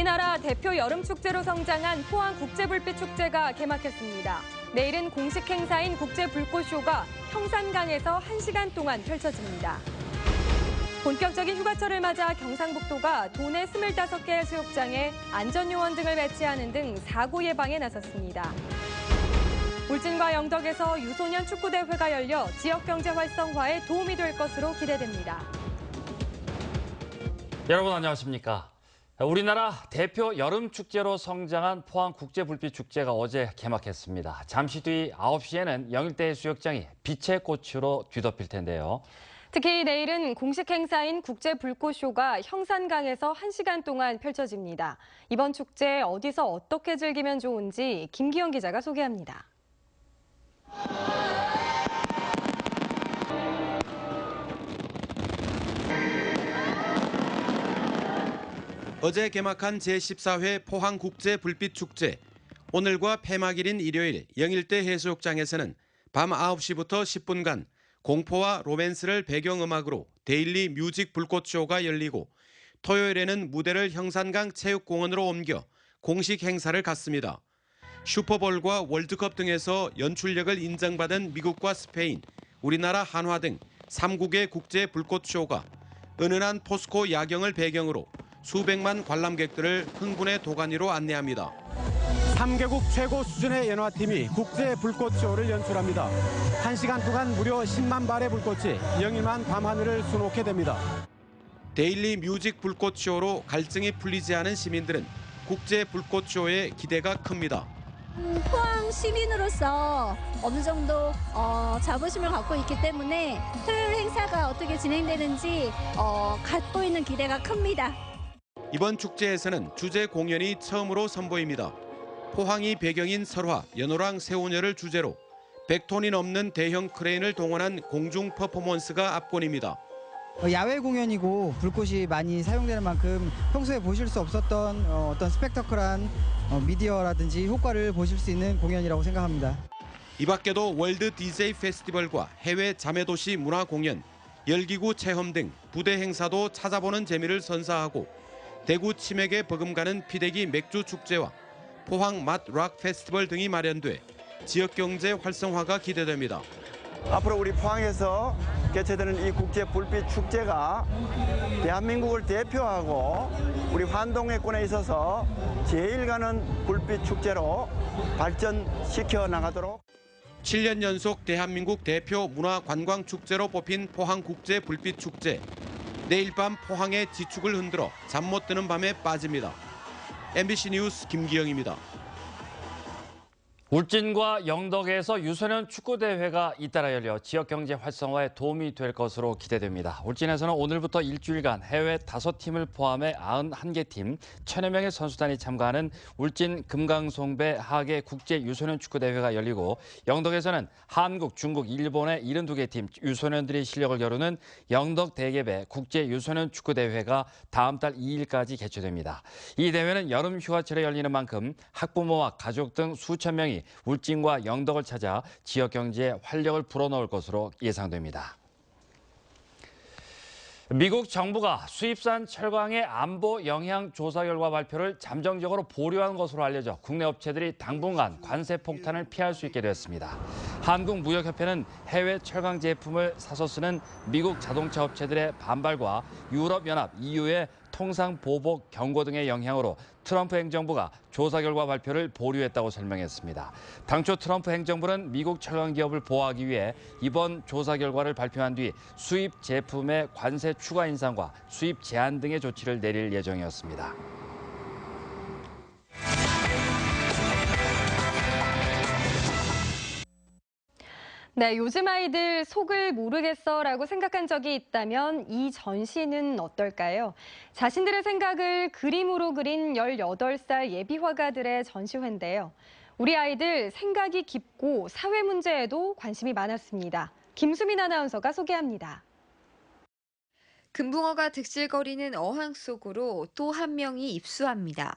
우리나라 대표 여름축제로 성장한 포항국제불빛축제가 개막했습니다. 내일은 공식 행사인 국제불꽃쇼가 형산강에서 1시간 동안 펼쳐집니다. 본격적인 휴가철을 맞아 경상북도가 도내 25개 해수욕장에 안전요원 등을 배치하는 등 사고 예방에 나섰습니다. 울진과 영덕에서 유소년 축구대회가 열려 지역경제 활성화에 도움이 될 것으로 기대됩니다. 여러분 안녕하십니까? 우리나라 대표 여름축제로 성장한 포항국제불빛축제가 어제 개막했습니다. 잠시 뒤 9시에는 영일대 해수욕장이 빛의 꽃으로 뒤덮일 텐데요. 특히 내일은 공식 행사인 국제불꽃쇼가 형산강에서 1시간 동안 펼쳐집니다. 이번 축제 어디서 어떻게 즐기면 좋은지 김기영 기자가 소개합니다. 어제 개막한 제14회 포항국제불빛축제. 오늘과 폐막일인 일요일 영일대 해수욕장에서는 밤 9시부터 10분간 공포와 로맨스를 배경음악으로 데일리 뮤직 불꽃쇼가 열리고 토요일에는 무대를 형산강 체육공원으로 옮겨 공식 행사를 갖습니다. 슈퍼볼과 월드컵 등에서 연출력을 인정받은 미국과 스페인, 우리나라 한화 등 3국의 국제 불꽃쇼가 은은한 포스코 야경을 배경으로 수백만 관람객들을 흥분의 도가니로 안내합니다. 3개국 최고 수준의 연화팀이 국제 불꽃쇼를 연출합니다. 1시간 동안 무려 10만 발의 불꽃이 영일만 밤하늘을 수놓게 됩니다. 데일리 뮤직 불꽃쇼로 갈증이 풀리지 않은 시민들은 국제 불꽃쇼에 기대가 큽니다. 포항 시민으로서 어느 정도 자부심을 갖고 있기 때문에 토요일 행사가 어떻게 진행되는지 갖고 있는 기대가 큽니다. 이번 축제에서는 주제 공연이 처음으로 선보입니다. 포항이 배경인 설화, 연호랑 새우녀를 주제로 100톤이 넘는 대형 크레인을 동원한 공중 퍼포먼스가 압권입니다. 야외 공연이고 불꽃이 많이 사용되는 만큼 평소에 보실 수 없었던 어떤 스펙터클한 미디어라든지 효과를 보실 수 있는 공연이라고 생각합니다. 이 밖에도 월드 DJ 페스티벌과 해외 자매도시 문화 공연, 열기구 체험 등 부대 행사도 찾아보는 재미를 선사하고 대구 치맥에 버금가는 피대기 맥주 축제와 포항 맛 락 페스티벌 등이 마련돼 지역 경제 활성화가 기대됩니다. 앞으로 우리 포항에서 개최되는 이 국제 불빛 축제가 대한민국을 대표하고 우리 환동해권에 있어서 제일 가는 불빛 축제로 발전시켜 나가도록 7년 연속 대한민국 대표 문화관광축제로 뽑힌 포항국제 불빛 축제. 내일 밤 포항의 지축을 흔들어 잠 못 드는 밤에 빠집니다. MBC 뉴스 김기영입니다. 울진과 영덕에서 유소년 축구대회가 잇따라 열려 지역경제 활성화에 도움이 될 것으로 기대됩니다. 울진에서는 오늘부터 일주일간 해외 5팀을 포함해 91개 팀, 1000여 명의 선수단이 참가하는 울진 금강송배 하계 국제 유소년 축구대회가 열리고 영덕에서는 한국, 중국, 일본의 72개 팀 유소년들이 실력을 겨루는 영덕 대개배 국제 유소년 축구대회가 다음 달 2일까지 개최됩니다. 이 대회는 여름 휴가철에 열리는 만큼 학부모와 가족 등 수천 명이 울진과 영덕을 찾아 지역 경제에 활력을 불어넣을 것으로 예상됩니다. 미국 정부가 수입산 철강의 안보 영향 조사 결과 발표를 잠정적으로 보류한 것으로 알려져 국내 업체들이 당분간 관세 폭탄을 피할 수 있게 됐습니다. 한국무역협회는 해외 철강 제품을 사서 쓰는 미국 자동차 업체들의 반발과 유럽연합 EU의 통상 보복 경고 등의 영향으로 트럼프 행정부가 조사 결과 발표를 보류했다고 설명했습니다. 당초 트럼프 행정부는 미국 철강 기업을 보호하기 위해 이번 조사 결과를 발표한 뒤 수입 제품의 관세 추가 인상과 수입 제한 등의 조치를 내릴 예정이었습니다. 네, 요즘 아이들 속을 모르겠어라고 생각한 적이 있다면 이 전시는 어떨까요? 자신들의 생각을 그림으로 그린 18살 예비 화가들의 전시회인데요. 우리 아이들 생각이 깊고 사회 문제에도 관심이 많았습니다. 김수민 아나운서가 소개합니다. 금붕어가 득실거리는 어항 속으로 또 한 명이 입수합니다.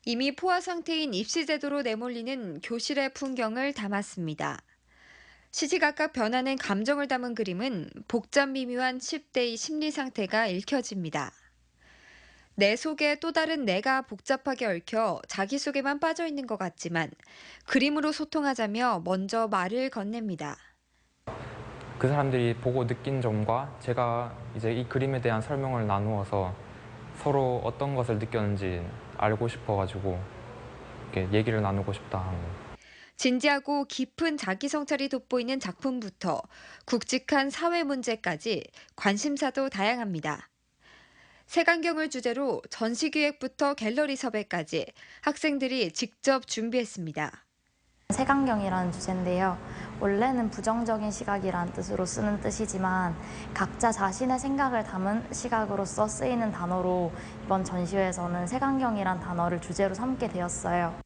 이미 포화 상태인 입시제도로 내몰리는 교실의 풍경을 담았습니다. 시시각각 변하는 감정을 담은 그림은 복잡 미묘한 10대의 심리 상태가 읽혀집니다. 내 속에 또 다른 내가 복잡하게 얽혀 자기 속에만 빠져 있는 것 같지만 그림으로 소통하자며 먼저 말을 건넵니다. 그 사람들이 보고 느낀 점과 제가 이제 이 그림에 대한 설명을 나누어서 서로 어떤 것을 느꼈는지 알고 싶어가지고 이렇게 얘기를 나누고 싶다 하는 거예요. 진지하고 깊은 자기 성찰이 돋보이는 작품부터 굵직한 사회 문제까지 관심사도 다양합니다. 색안경을 주제로 전시기획부터 갤러리 섭외까지 학생들이 직접 준비했습니다. 색안경이라는 주제인데요. 원래는 부정적인 시각이라는 뜻으로 쓰는 뜻이지만 각자 자신의 생각을 담은 시각으로서 쓰이는 단어로 이번 전시회에서는 색안경이란 단어를 주제로 삼게 되었어요.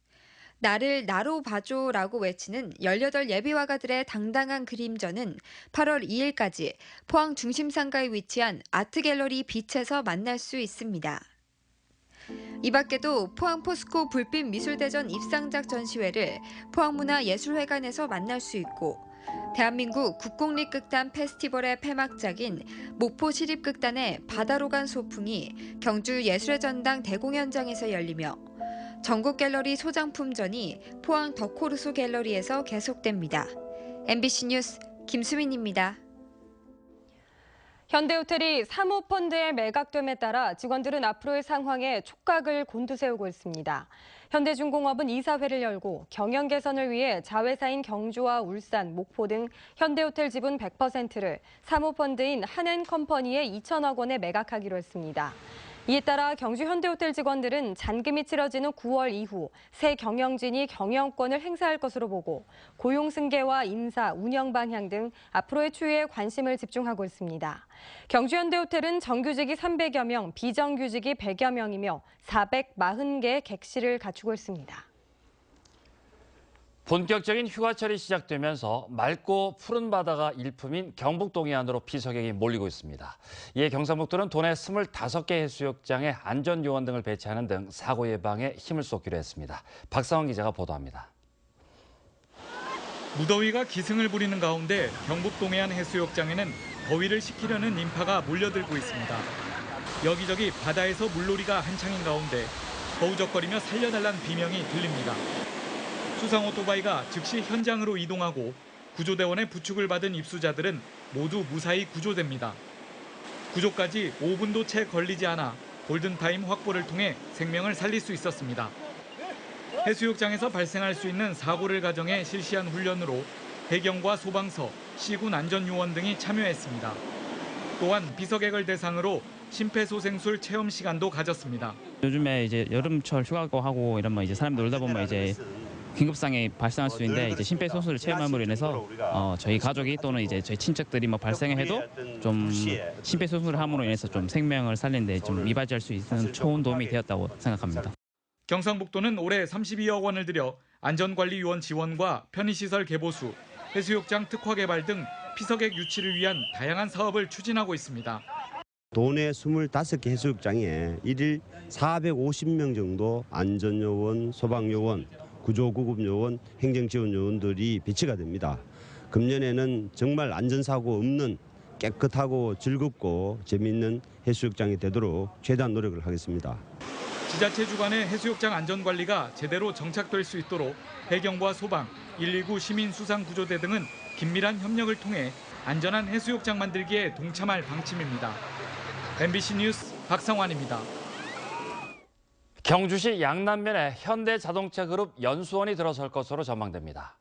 나를 나로 봐줘라고 외치는 18 예비화가들의 당당한 그림전은 8월 2일까지 포항 중심상가에 위치한 아트갤러리 빛에서 만날 수 있습니다. 이 밖에도 포항 포스코 불빛 미술대전 입상작 전시회를 포항문화예술회관에서 만날 수 있고 대한민국 국공립극단 페스티벌의 폐막작인 목포 시립극단의 바다로 간 소풍이 경주 예술의 전당 대공연장에서 열리며 전국 갤러리 소장품전이 포항 더코르소 갤러리에서 계속됩니다. MBC 뉴스 김수민입니다. 현대호텔이 사모펀드에 매각됨에 따라 직원들은 앞으로의 상황에 촉각을 곤두세우고 있습니다. 현대중공업은 이사회를 열고 경영 개선을 위해 자회사인 경주와 울산, 목포 등 현대호텔 지분 100%를 사모펀드인 한엔컴퍼니에 2천억 원에 매각하기로 했습니다. 이에 따라 경주 현대호텔 직원들은 잔금이 치러지는 9월 이후 새 경영진이 경영권을 행사할 것으로 보고 고용 승계와 인사, 운영 방향 등 앞으로의 추이에 관심을 집중하고 있습니다. 경주 현대호텔은 정규직이 300여 명, 비정규직이 100여 명이며 440개의 객실을 갖추고 있습니다. 본격적인 휴가철이 시작되면서 맑고 푸른 바다가 일품인 경북 동해안으로 피서객이 몰리고 있습니다. 이에 경상북도는 도내 25개 해수욕장에 안전요원 등을 배치하는 등 사고 예방에 힘을 쏟기로 했습니다. 박상원 기자가 보도합니다. 무더위가 기승을 부리는 가운데 경북 동해안 해수욕장에는 더위를 식히려는 인파가 몰려들고 있습니다. 여기저기 바다에서 물놀이가 한창인 가운데 버우적거리며 살려달란 비명이 들립니다. 수상 오토바이가 즉시 현장으로 이동하고 구조대원의 부축을 받은 입수자들은 모두 무사히 구조됩니다. 구조까지 5분도 채 걸리지 않아 골든타임 확보를 통해 생명을 살릴 수 있었습니다. 해수욕장에서 발생할 수 있는 사고를 가정해 실시한 훈련으로 해경과 소방서, 시군 안전요원 등이 참여했습니다. 또한 비서객을 대상으로 심폐소생술 체험 시간도 가졌습니다. 요즘에 이제 여름철 휴가고 하고 이러면 이제 사람들 놀다 보면 이제 긴급상황이 발생할 수 있는데 이제 심폐소생술 체험함으로 인해서 저희 가족이 또는 이제 저희 친척들이 뭐 발생해도 좀 심폐소생술을 함으로 인해서 좀 생명을 살리는데 좀 이바지할 수 있는 좋은 도움이 되었다고 생각합니다. 경상북도는 올해 32억 원을 들여 안전관리요원 지원과 편의시설 개보수, 해수욕장 특화 개발 등 피서객 유치를 위한 다양한 사업을 추진하고 있습니다. 도내 25개 해수욕장에 일일 450명 정도 안전요원, 소방요원, 구조구급요원, 행정지원요원들이 배치가 됩니다. 금년에는 정말 안전사고 없는 깨끗하고 즐겁고 재미있는 해수욕장이 되도록 최대한 노력을 하겠습니다. 지자체 주관의 해수욕장 안전관리가 제대로 정착될 수 있도록 해경과 소방, 119 시민수상구조대 등은 긴밀한 협력을 통해 안전한 해수욕장 만들기에 동참할 방침입니다. MBC 뉴스 박상환입니다. 경주시 양남면에 현대자동차그룹 연수원이 들어설 것으로 전망됩니다.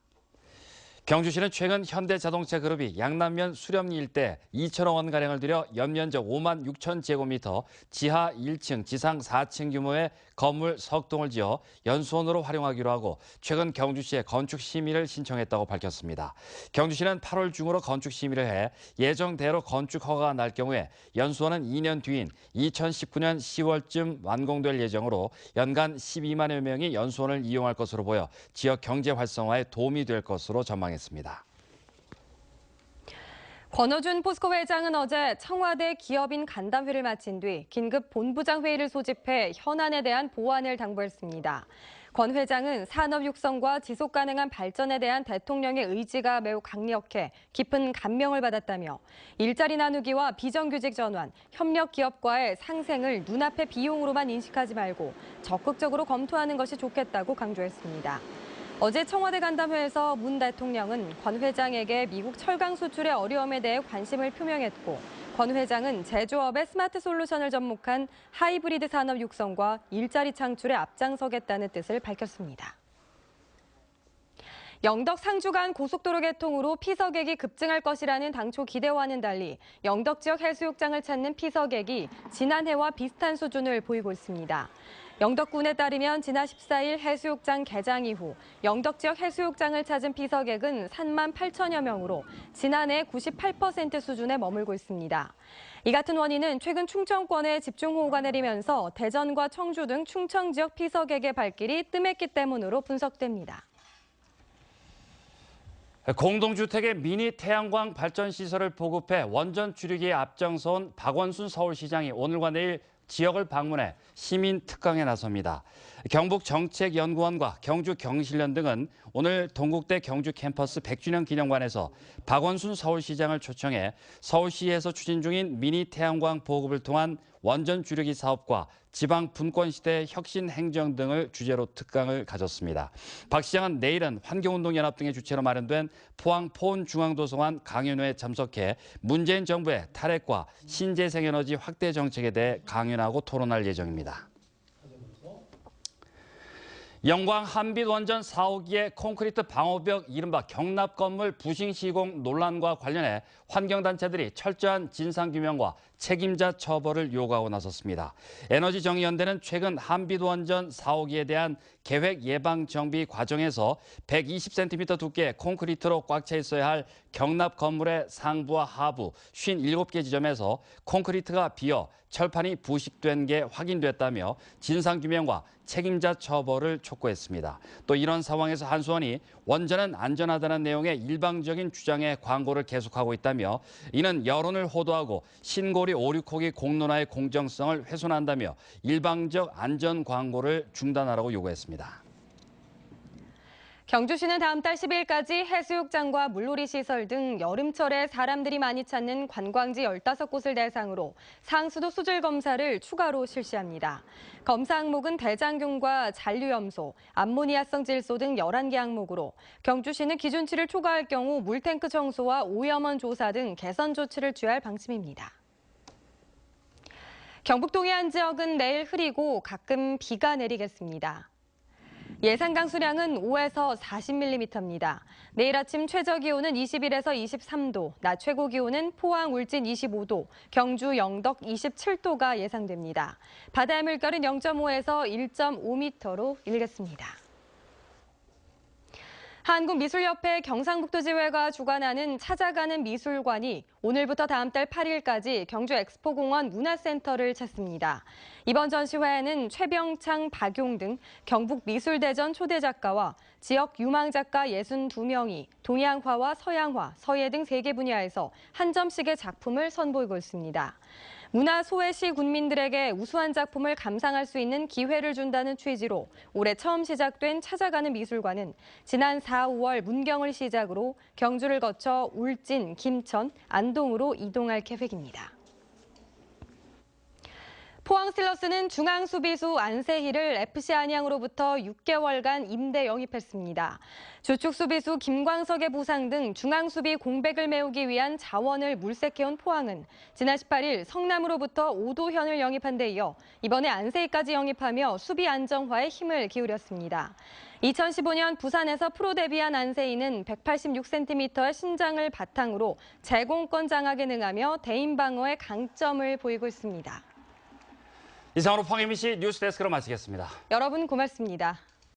경주시는 최근 현대자동차그룹이 양남면 수렴리 일대 2천억 원가량을 들여 연면적 5만 6천 제곱미터, 지하 1층, 지상 4층 규모의 건물 석동을 지어 연수원으로 활용하기로 하고 최근 경주시에 건축 심의를 신청했다고 밝혔습니다. 경주시는 8월 중으로 건축 심의를 해 예정대로 건축 허가가 날 경우에 연수원은 2년 뒤인 2019년 10월쯤 완공될 예정으로 연간 12만여 명이 연수원을 이용할 것으로 보여 지역 경제 활성화에 도움이 될 것으로 전망했습니다. 권호준 포스코 회장은 어제 청와대 기업인 간담회를 마친 뒤 긴급 본부장 회의를 소집해 현안에 대한 보완을 당부했습니다. 권 회장은 산업 육성과 지속 가능한 발전에 대한 대통령의 의지가 매우 강력해 깊은 감명을 받았다며 일자리 나누기와 비정규직 전환, 협력 기업과의 상생을 눈앞의 비용으로만 인식하지 말고 적극적으로 검토하는 것이 좋겠다고 강조했습니다. 어제 청와대 간담회에서 문 대통령은 권 회장에게 미국 철강 수출의 어려움에 대해 관심을 표명했고, 권 회장은 제조업의 스마트 솔루션을 접목한 하이브리드 산업 육성과 일자리 창출에 앞장서겠다는 뜻을 밝혔습니다. 영덕 상주 간 고속도로 개통으로 피서객이 급증할 것이라는 당초 기대와는 달리 영덕 지역 해수욕장을 찾는 피서객이 지난해와 비슷한 수준을 보이고 있습니다. 영덕군에 따르면 지난 14일 해수욕장 개장 이후 영덕 지역 해수욕장을 찾은 피서객은 3만 8천여 명으로 지난해 98% 수준에 머물고 있습니다. 이 같은 원인은 최근 충청권에 집중호우가 내리면서 대전과 청주 등 충청 지역 피서객의 발길이 뜸했기 때문으로 분석됩니다. 공동주택의 미니 태양광 발전 시설을 보급해 원전 줄이기에 앞장선 박원순 서울시장이 오늘과 내일 지역을 방문해 시민 특강에 나섭니다. 경북정책연구원과 경주경실련 등은 오늘 동국대 경주 캠퍼스 100주년 기념관에서 박원순 서울시장을 초청해 서울시에서 추진 중인 미니 태양광 보급을 통한 원전 줄이기 사업과 지방 분권 시대 혁신 행정 등을 주제로 특강을 가졌습니다. 박 시장은 내일은 환경운동연합 등의 주최로 마련된 포항 포온중앙도서관 강연회에 참석해 문재인 정부의 탈핵과 신재생에너지 확대 정책에 대해 강연하고 토론할 예정입니다. 영광 한빛원전 4호기의 콘크리트 방호벽 이른바 경납 건물 부싱 시공 논란과 관련해 환경단체들이 철저한 진상규명과 책임자 처벌을 요구하고 나섰습니다. 에너지정의연대는 최근 한빛원전 4호기에 대한 계획 예방 정비 과정에서 120cm 두께의 콘크리트로 꽉 차 있어야 할 경납 건물의 상부와 하부 57개 지점에서 콘크리트가 비어 철판이 부식된 게 확인됐다며 진상규명과 책임자 처벌을 촉구했습니다. 또 이런 상황에서 한수원이 원전은 안전하다는 내용의 일방적인 주장에 광고를 계속하고 있다며 이는 여론을 호도하고 신고리 5,6호기 공론화의 공정성을 훼손한다며 일방적 안전 광고를 중단하라고 요구했습니다. 경주시는 다음 달 10일까지 해수욕장과 물놀이 시설 등 여름철에 사람들이 많이 찾는 관광지 15곳을 대상으로 상수도 수질 검사를 추가로 실시합니다. 검사 항목은 대장균과 잔류염소, 암모니아성 질소 등 11개 항목으로 경주시는 기준치를 초과할 경우 물탱크 청소와 오염원 조사 등 개선 조치를 취할 방침입니다. 경북 동해안 지역은 내일 흐리고 가끔 비가 내리겠습니다. 예상 강수량은 5에서 40mm입니다. 내일 아침 최저 기온은 21에서 23도, 낮 최고 기온은 포항, 울진 25도, 경주, 영덕 27도가 예상됩니다. 바다의 물결은 0.5에서 1.5m로 일겠습니다. 한국미술협회 경상북도지회가 주관하는 찾아가는 미술관이 오늘부터 다음 달 8일까지 경주 엑스포공원 문화센터를 찾습니다. 이번 전시회에는 최병창, 박용 등 경북미술대전 초대 작가와 지역 유망 작가 62명이 동양화와 서양화, 서예 등 3개 분야에서 한 점씩의 작품을 선보이고 있습니다. 문화 소외시 군민들에게 우수한 작품을 감상할 수 있는 기회를 준다는 취지로 올해 처음 시작된 찾아가는 미술관은 지난 4, 5월 문경을 시작으로 경주를 거쳐 울진, 김천, 안동으로 이동할 계획입니다. 포항 스틸러스는 중앙 수비수 안세희를 FC 안양으로부터 6개월간 임대 영입했습니다. 주축 수비수 김광석의 부상 등 중앙 수비 공백을 메우기 위한 자원을 물색해온 포항은 지난 18일 성남으로부터 오도현을 영입한 데 이어 이번에 안세희까지 영입하며 수비 안정화에 힘을 기울였습니다. 2015년 부산에서 프로 데뷔한 안세희는 186cm의 신장을 바탕으로 제공권 장악에 능하며 대인 방어에 강점을 보이고 있습니다. 이상으로 포항 MBC 뉴스데스크로 마치겠습니다. 여러분 고맙습니다.